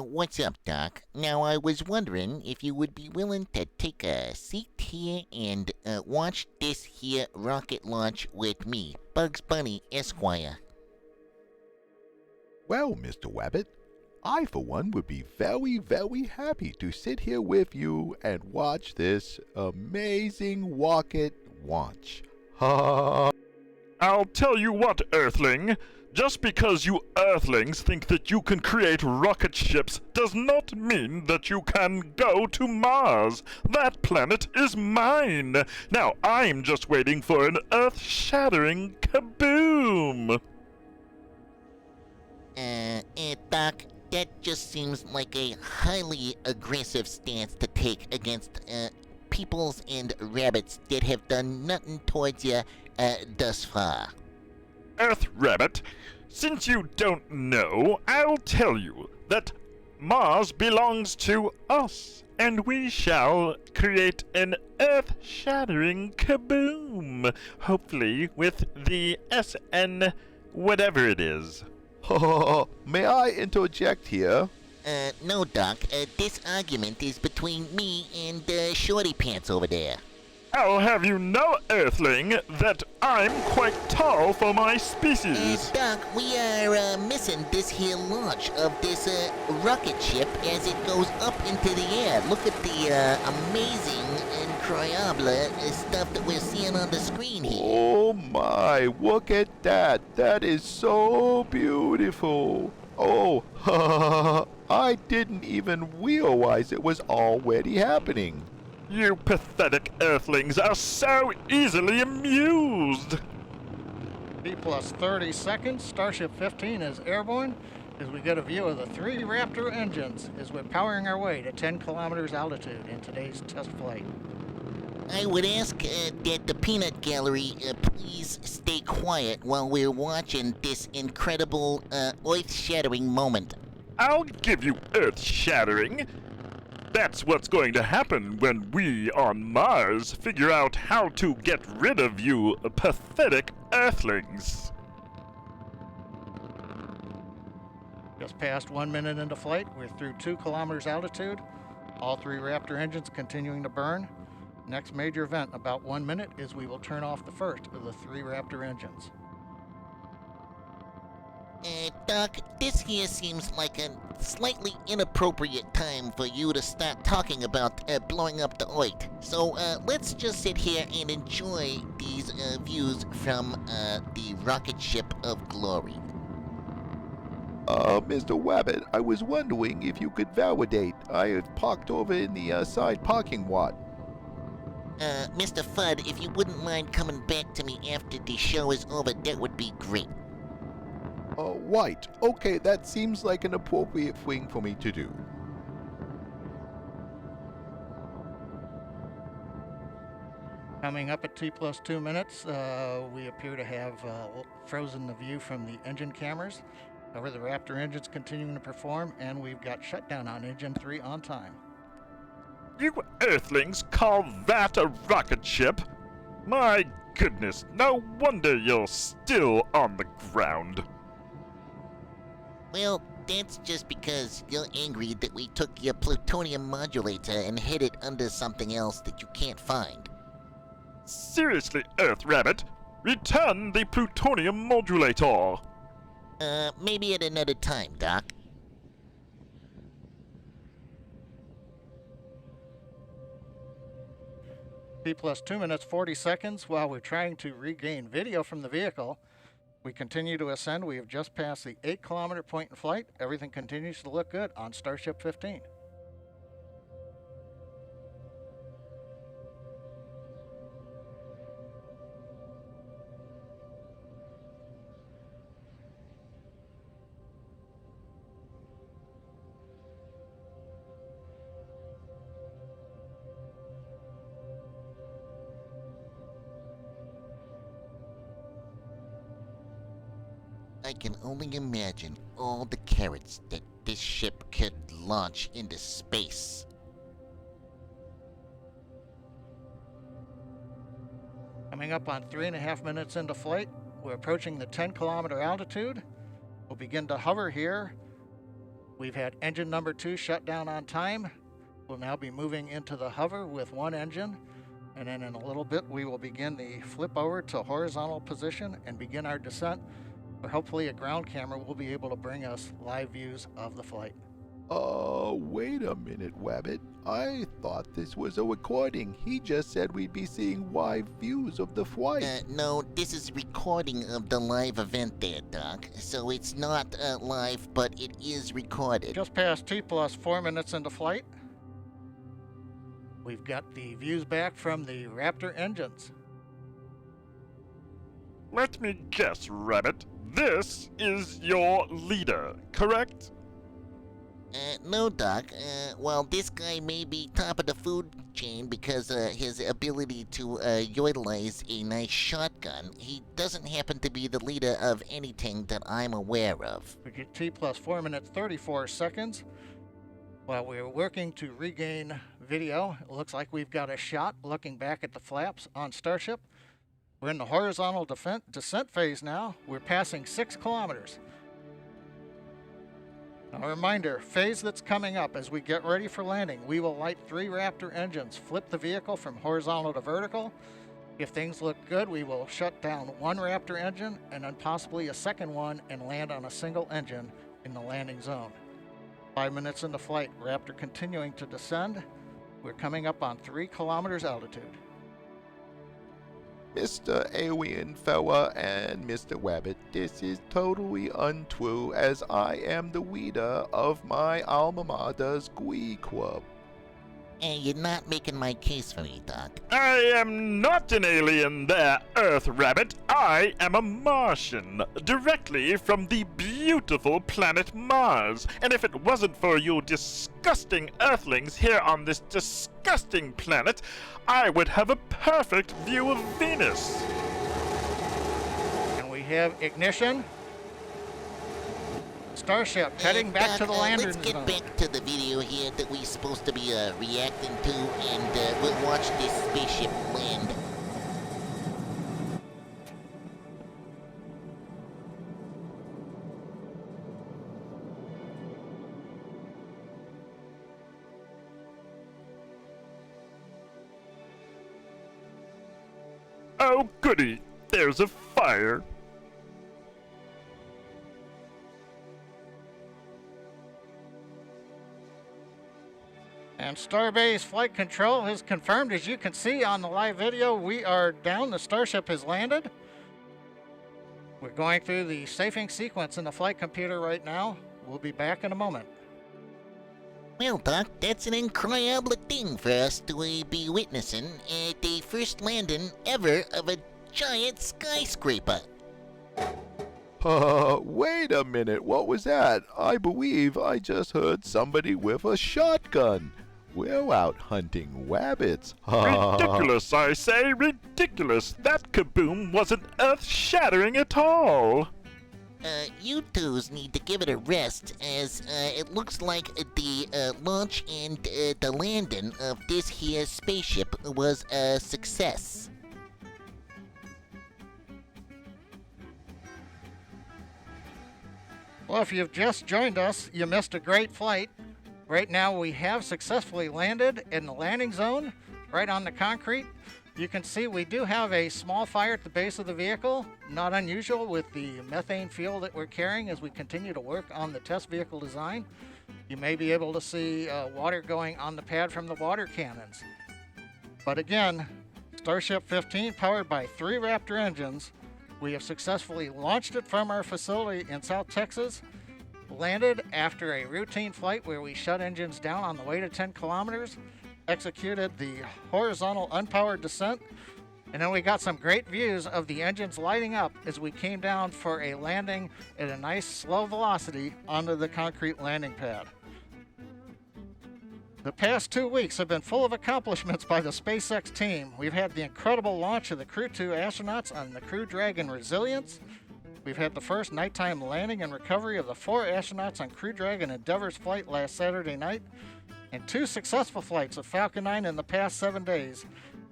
What's up, Doc? Now, I was wondering if you would be willing to take a seat here and watch this here rocket launch with me, Bugs Bunny, Esquire. Well, Mr. Wabbit, I for one would be very, very happy to sit here with you and watch this amazing rocket launch. Ha! I'll tell you what, Earthling. Just because you Earthlings think that you can create rocket ships does not mean that you can go to Mars. That planet is mine. Now I'm just waiting for an earth-shattering kaboom. Doc, that just seems like a highly aggressive stance to take against peoples and rabbits that have done nothing towards you thus far. Earth Rabbit, since you don't know, I'll tell you that Mars belongs to us, and we shall create an earth-shattering kaboom, hopefully with the SN whatever it is. May I interject here? No, Doc. This argument is between me and Shorty Pants over there. I'll have you know, Earthling, that I'm quite tall for my species. Doc, we are missing this here launch of this rocket ship as it goes up into the air. Look at the amazing, incredible stuff that we're seeing on the screen here. Oh my, look at that. That is so beautiful. Oh, I didn't even realize it was already happening. You pathetic Earthlings are so easily amused. T plus 30 seconds, Starship 15 is airborne as we get a view of the 3 Raptor engines as we're powering our way to 10 kilometers altitude in today's test flight. I would ask that the peanut gallery please stay quiet while we're watching this incredible earth-shattering moment. I'll give you earth-shattering. That's what's going to happen when we on Mars figure out how to get rid of you pathetic Earthlings. Just past 1 minute into flight, we're through 2 kilometers altitude. All 3 Raptor engines continuing to burn. Next major event, about 1 minute, is we will turn off the first of the 3 Raptor engines. Doc, this here seems like a slightly inappropriate time for you to start talking about blowing up the Earth. So let's just sit here and enjoy these views from the rocket ship of glory. Mr. Wabbit, I was wondering if you could validate. I had parked over in the side parking lot. Mr. Fudd, if you wouldn't mind coming back to me after the show is over, that would be great. Right. Okay, that seems like an appropriate thing for me to do. Coming up at T plus 2 minutes, we appear to have frozen the view from the engine cameras. However, the Raptor engine's continuing to perform, and we've got shutdown on engine 3 on time. You Earthlings call that a rocket ship? My goodness, no wonder you're still on the ground. Well, that's just because you're angry that we took your plutonium modulator and hid it under something else that you can't find. Seriously, Earth Rabbit, return the plutonium modulator. Maybe at another time, Doc. T plus 2 minutes 40 seconds while we're trying to regain video from the vehicle. We continue to ascend. We have just passed the 8-kilometer point in flight. Everything continues to look good on Starship 15. I can only imagine all the carrots that this ship could launch into space. Coming up on 3.5 minutes into flight, we're approaching the 10-kilometer altitude. We'll begin to hover here. We've had engine number 2 shut down on time. We'll now be moving into the hover with one engine, and then in a little bit we will begin the flip over to horizontal position and begin our descent, where hopefully a ground camera will be able to bring us live views of the flight. Wait a minute, Wabbit. I thought this was a recording. He just said we'd be seeing live views of the flight. No, this is a recording of the live event there, Doc. So it's not live, but it is recorded. Just past T plus 4 minutes into flight. We've got the views back from the Raptor engines. Let me guess, Rabbit. This is your leader, correct? No, Doc. While this guy may be top of the food chain because his ability to utilize a nice shotgun, he doesn't happen to be the leader of anything that I'm aware of. We get T plus 4 minutes 34 seconds. While we're working to regain video, it looks like we've got a shot looking back at the flaps on StarShip. We're in the horizontal descent phase now. We're passing 6 kilometers. Now, a reminder, phase that's coming up as we get ready for landing, we will light 3 Raptor engines, flip the vehicle from horizontal to vertical. If things look good, we will shut down 1 Raptor engine and then possibly a second one and land on a single engine in the landing zone. 5 minutes into flight, Raptor continuing to descend. We're coming up on 3 kilometers altitude. Mr. Alien Fella and Mr. Wabbit, this is totally untrue, as I am the leader of my alma mater's Glee Club. And you're not making my case for me, Doc. I am not an alien there, Earth Rabbit. I am a Martian, directly from the beautiful planet Mars. And if it wasn't for you disgusting Earthlings here on this disgusting planet, I would have a perfect view of Venus. And we have ignition. StarShip heading back Doc, to the landing let's get zone. back to the video here that we're supposed to be reacting to, and we'll watch this spaceship land. Oh, goody. There's a fire. And Starbase Flight Control has confirmed, as you can see on the live video, we are down. The StarShip has landed. We're going through the safing sequence in the flight computer right now. We'll be back in a moment. Well, Doc, that's an incredible thing for us to be witnessing the first landing ever of a giant skyscraper. Wait a minute, what was that? I believe I just heard somebody with a shotgun. We're out hunting wabbits. Ridiculous, I say, ridiculous. That kaboom wasn't earth-shattering at all. You twos need to give it a rest, as it looks like the launch and the landing of this here spaceship was a success. Well, if you've just joined us, you missed a great flight. Right now, we have successfully landed in the landing zone, right on the concrete. You can see we do have a small fire at the base of the vehicle, not unusual with the methane fuel that we're carrying as we continue to work on the test vehicle design. You may be able to see water going on the pad from the water cannons. But again, StarShip 15, powered by 3 Raptor engines, we have successfully launched it from our facility in South Texas, landed after a routine flight where we shut engines down on the way to 10 kilometers, executed the horizontal unpowered descent, and then we got some great views of the engines lighting up as we came down for a landing at a nice slow velocity onto the concrete landing pad. The past 2 weeks have been full of accomplishments by the SpaceX team. We've had the incredible launch of the Crew 2 astronauts on the Crew Dragon Resilience. We've had the first nighttime landing and recovery of the 4 astronauts on Crew Dragon Endeavour's flight last Saturday night, and 2 successful flights of Falcon 9 in the past 7 days,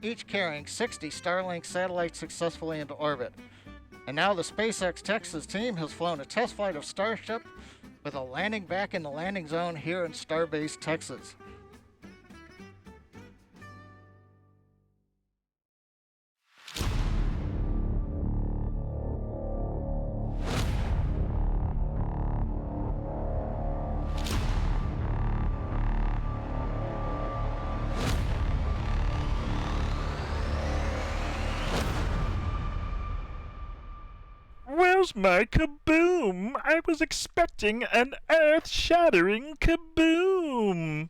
each carrying 60 Starlink satellites successfully into orbit. And now the SpaceX Texas team has flown a test flight of StarShip with a landing back in the landing zone here in Starbase, Texas. Where's my kaboom? I was expecting an earth-shattering kaboom.